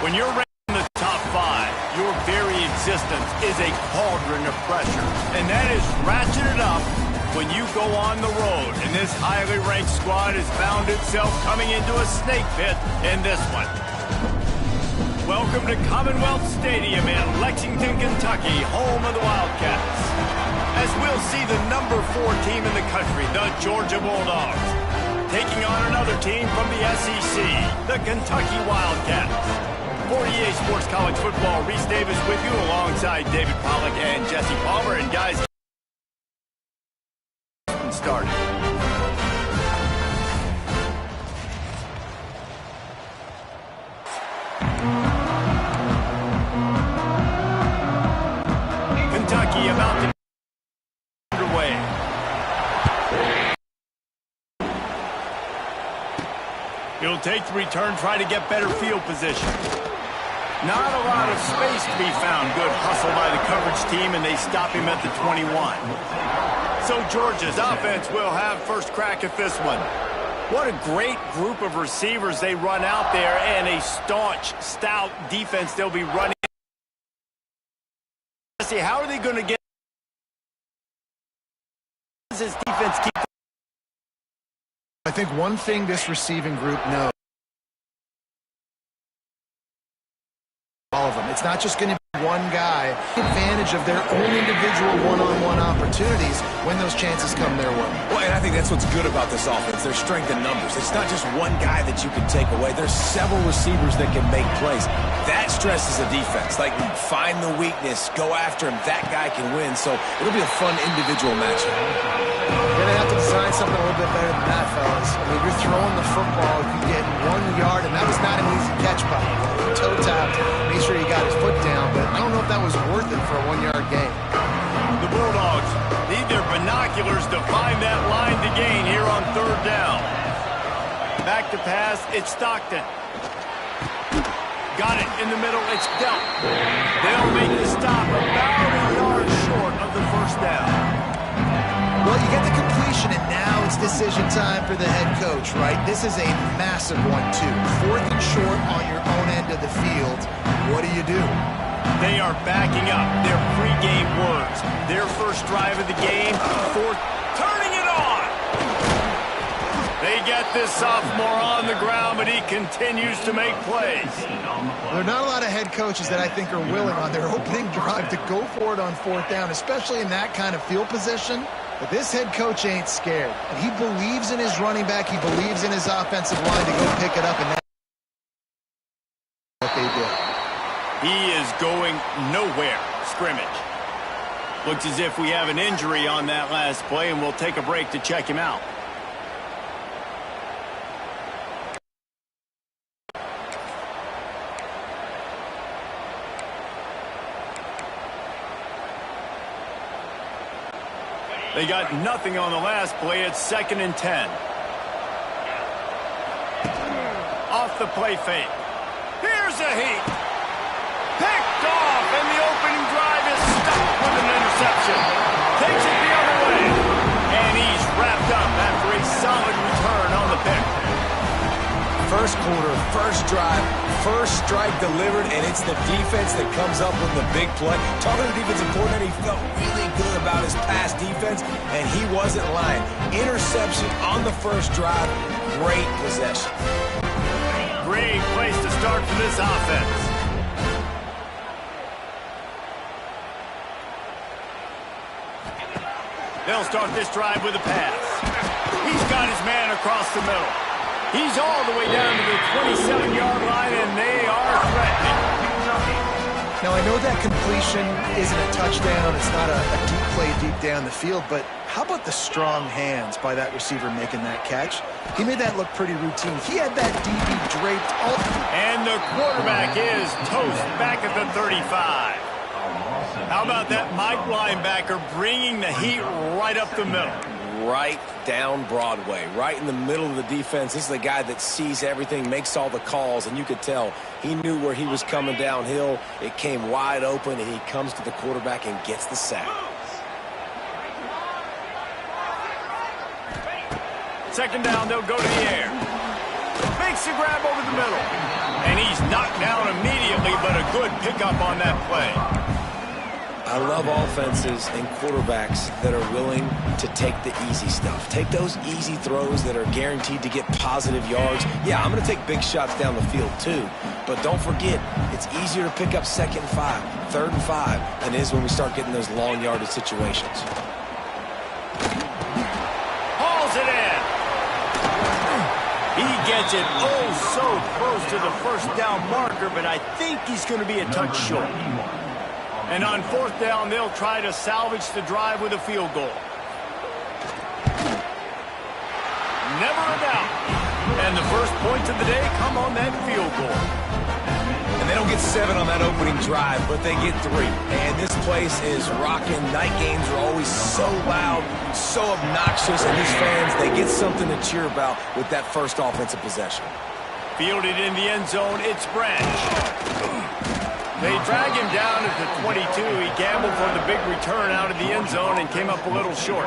When you're ranked in the top 5, your very existence is a cauldron of pressure. And that is ratcheted up when you go on the road. And this highly ranked squad has found itself coming into a snake pit in this one. Welcome to Commonwealth Stadium in Lexington, Kentucky, home of the Wildcats. As we'll see the number 4 team in the country, the Georgia Bulldogs, taking on another team from the SEC, the Kentucky Wildcats. For EA Sports College Football, Reese Davis with you alongside David Pollack and Jesse Palmer. And guys, started. Kentucky about to be underway. He'll take the return, try to get better field position. Not a lot of space to be found. Good hustle by the coverage team, and they stop him at the 21. So Georgia's offense will have first crack at this one. What a great group of receivers they run out there, and a staunch, stout defense they'll be running. How are they going to get this defense keep? I think one thing this receiving group knows, all of them, it's not just going to be one guy. Advantage of their own individual one-on-one opportunities when those chances come their way. Well, and I think that's what's good about this offense, their strength in numbers. It's not just one guy that you can take away. There's several receivers that can make plays. That stresses a defense. Like, find the weakness, go after him. That guy can win. So it'll be a fun individual matchup. You're going to have to design something a little bit better than that, fellas. I mean, you're throwing the football, you get 1 yard, and that was not an easy catch by him. Toe tapped, made sure he got his foot down, but I don't know if that was worth it for a 1-yard gain. The Bulldogs need their binoculars to find that line to gain here on 3rd down. Back to pass, it's Stockton. Got it in the middle, it's Delp. They'll make the stop about a yard short of the first down. Well, you get the completion, and now it's decision time for the head coach, right? This is a massive one, too. 4th and short on your own end of the field. What do you do? They are backing up their pregame words. Their first drive of the game, 4th, turning it on. They get this sophomore on the ground, but he continues to make plays. There are not a lot of head coaches that I think are willing on their opening drive to go for it on 4th down, especially in that kind of field position. But this head coach ain't scared. And he believes in his running back. He believes in his offensive line to go pick it up, and that's what they did. He is going nowhere. Scrimmage. Looks as if we have an injury on that last play, and we'll take a break to check him out. They got nothing on the last play. It's 2nd and 10. Off the play fake. Here's a heat. Picked off, and the opening drive is stopped with an interception. Takes it the other way. And he's wrapped up after a solid return on the pick. First quarter, first drive, first strike delivered, and it's the defense that comes up with the big play. Talking to the defensive coordinator, he felt really good about his pass defense, and he wasn't lying. Interception on the first drive, great possession. Great place to start for this offense. They'll start this drive with a pass. He's got his man across the middle. He's all the way down to the 27-yard line, and they are threatening. Now, I know that completion isn't a touchdown. It's not a deep play deep down the field, but how about the strong hands by that receiver making that catch? He made that look pretty routine. He had that DB draped all. And the quarterback is toast back at the 35. How about that Mike linebacker bringing the heat right up the middle? Right down Broadway, right in the middle of the defense. This is the guy that sees everything, makes all the calls, and you could tell he knew where he was coming downhill. It came wide open, and he comes to the quarterback and gets the sack. 2nd down, they'll go to the air. Makes the grab over the middle. And he's knocked down immediately, but a good pickup on that play. I love offenses and quarterbacks that are willing to take the easy stuff. Take those easy throws that are guaranteed to get positive yards. Yeah, I'm going to take big shots down the field too. But don't forget, it's easier to pick up 2nd and 5, 3rd and 5 than it is when we start getting those long yardage situations. Hauls it in. He gets it oh so close to the first down marker, but I think he's going to be a touch short. And on 4th down, they'll try to salvage the drive with a field goal. Never a doubt. And the first points of the day come on that field goal. And they don't get 7 on that opening drive, but they get 3. And this place is rocking. Night games are always so loud, so obnoxious, and these fans, they get something to cheer about with that first offensive possession. Fielded in the end zone, it's Branch. They drag him down at the 22. He gambled for the big return out of the end zone and came up a little short.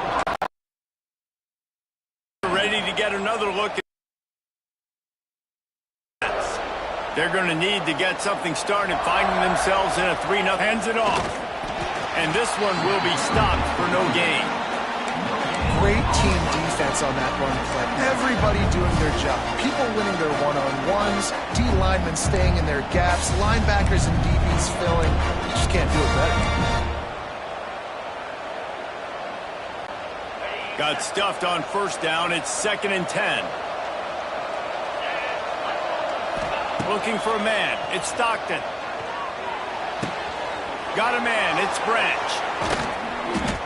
Ready to get another look. They're going to need to get something started, finding themselves in a 3-0. Hands it off. And this one will be stopped for no gain. Great team defense on that run play. Everybody doing their job. People winning their one-on-ones, D linemen staying in their gaps, linebackers and DBs filling. You just can't do it better. Got stuffed on 1st down. It's 2nd and 10. Looking for a man. It's Stockton. Got a man. It's Branch.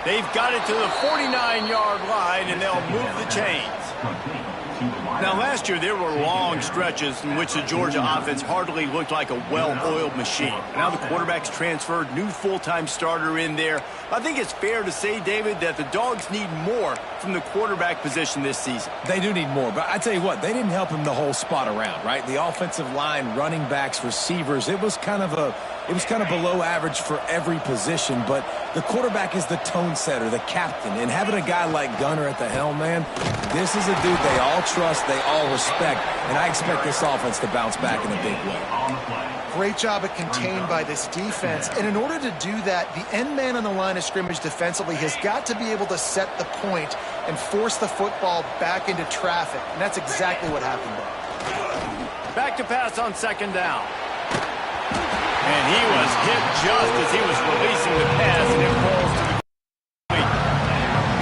They've got it to the 49-yard line, and they'll move the chains. Now, last year, there were long stretches in which the Georgia offense hardly looked like a well-oiled machine. Now the quarterback's transferred, new full-time starter in there. I think it's fair to say, David, that the Dogs need more from the quarterback position this season. They do need more, but I tell you what, they didn't help him the whole spot around, right? The offensive line, running backs, receivers, it was kind of below average for every position, but the quarterback is the tone setter, the captain, and having a guy like Gunner at the helm, man, this is a dude they all trust, they all respect, and I expect this offense to bounce back in a big way. Great job at contained by this defense, and in order to do that, the end man on the line of scrimmage defensively has got to be able to set the point and force the football back into traffic, and that's exactly what happened there. Back to pass on 2nd down. And he was hit just as he was releasing the pass, and it falls to the feet.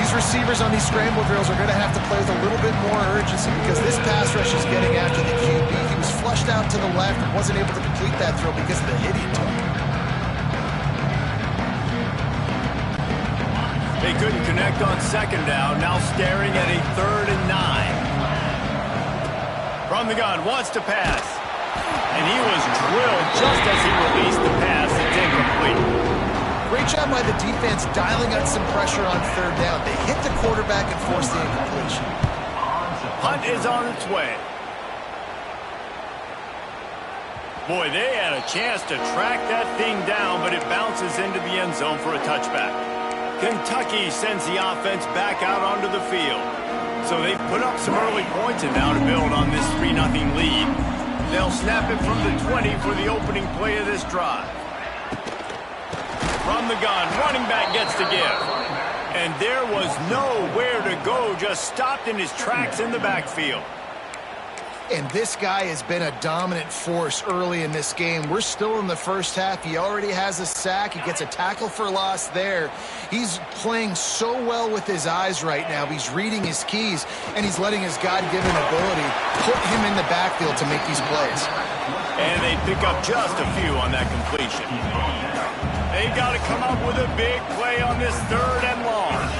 These receivers on these scramble drills are going to have to play with a little bit more urgency because this pass rush is getting after the QB. He was flushed out to the left and wasn't able to complete that throw because of the hit he took. They couldn't connect on 2nd down, now staring at a 3rd and 9. From the gun, wants to pass. And he was drilled just as he released the pass. It's incomplete. Great job by the defense dialing out some pressure on 3rd down. They hit the quarterback and forced the incompletion. Hunt is on its way. Boy, they had a chance to track that thing down, but it bounces into the end zone for a touchback. Kentucky sends the offense back out onto the field. So they've put up some early points and now to build on this 3-0 lead. They'll snap it from the 20 for the opening play of this drive. From the gun, running back gets to give. And there was nowhere to go, just stopped in his tracks in the backfield. And this guy has been a dominant force early in this game. We're still in the first half. He already has a sack. He gets a tackle for loss there. He's playing so well with his eyes right now. He's reading his keys, and he's letting his God-given ability put him in the backfield to make these plays. And they pick up just a few on that completion. They got to come up with a big play on this 3rd and long.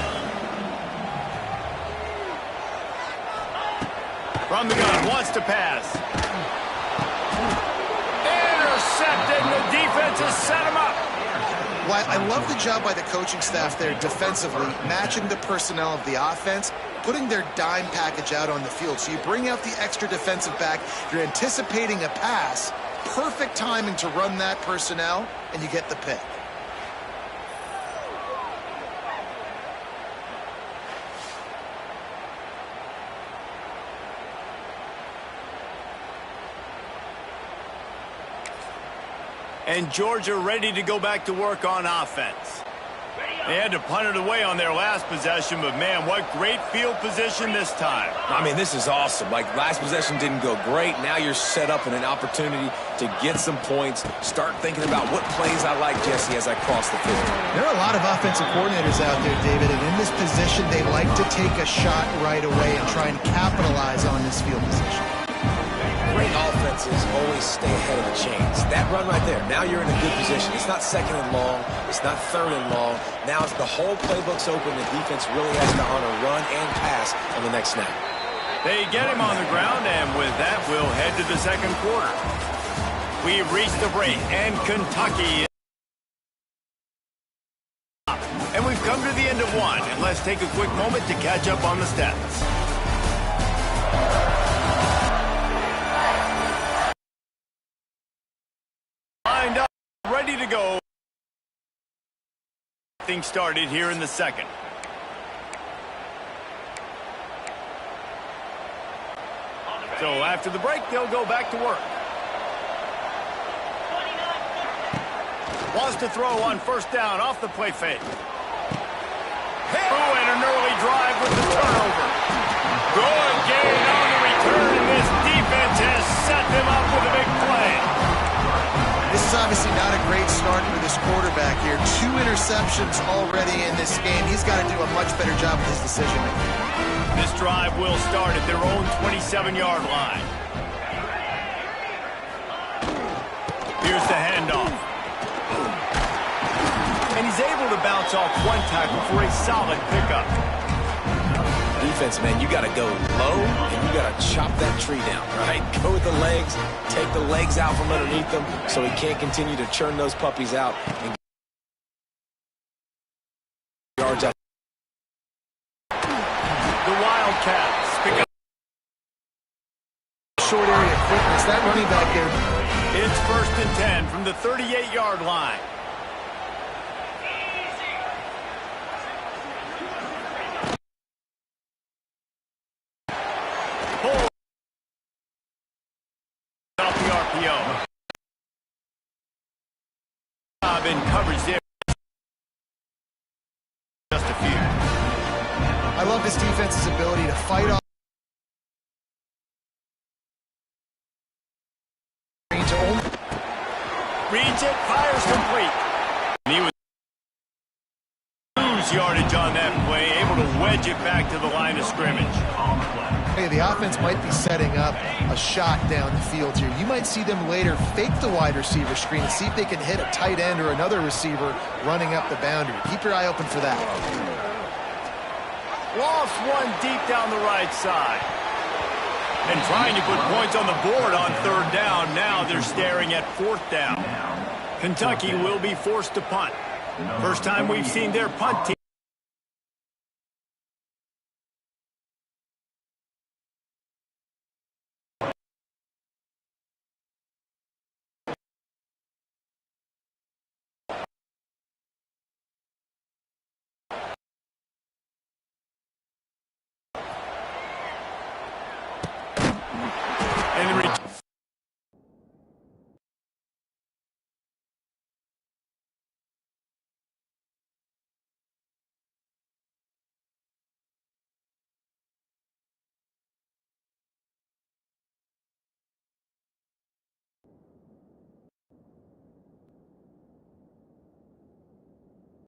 From the gun, wants to pass. Intercepted, and the defense has set him up. Well, I love the job by the coaching staff there defensively, matching the personnel of the offense, putting their dime package out on the field. So you bring out the extra defensive back, you're anticipating a pass, perfect timing to run that personnel, and you get the pick. And Georgia ready to go back to work on offense. They had to punt it away on their last possession, but man, what great field position this time. I mean, this is awesome. Like, last possession didn't go great. Now you're set up in an opportunity to get some points. Start thinking about what plays I like, Jesse, as I cross the field. There are a lot of offensive coordinators out there, David, and in this position, they like to take a shot right away and try and capitalize on this field position. Great offenses always stay ahead of the chains. That run right there, now you're in a good position. It's not second and long. It's not third and long. Now it's the whole playbook's open. The defense really has to honor run and pass on the next snap. They get him on the ground, and with that, we'll head to the second quarter. We've reached the break, and Kentucky is up. And we've come to the end of one, and let's take a quick moment to catch up on the stats. Lined up, ready to go. Things started here in the second. So after the break, they'll go back to work. Wants to throw on first down off the play fake. Oh, and an early drive with the turnover. Good gain on the return, and this defense has set them up with a big play. This is obviously not a great start for this quarterback here. 2 interceptions already in this game. He's got to do a much better job with his decision-making. This drive will start at their own 27-yard line. Here's the handoff. And he's able to bounce off one tackle for a solid pickup. Defense, man, you got to go low, and you got to chop that tree down, right? Go with the legs, take the legs out from underneath them so he can't continue to churn those puppies out and yards out. The Wildcats pick up. Short area quickness. That running back there. It's 1st and 10 from the 38-yard line. Pull off the RPO. In coverage there. Just a few. I love this defense's ability to fight off. Reads it, fires complete. And he was lose yardage on that play, able to wedge it back to the line of scrimmage. Hey, the offense might be setting up a shot down the field here. You might see them later fake the wide receiver screen and see if they can hit a tight end or another receiver running up the boundary. Keep your eye open for that. Lost one deep down the right side. And trying to put points on the board on 3rd down. Now they're staring at 4th down. Kentucky will be forced to punt. First time we've seen their punt team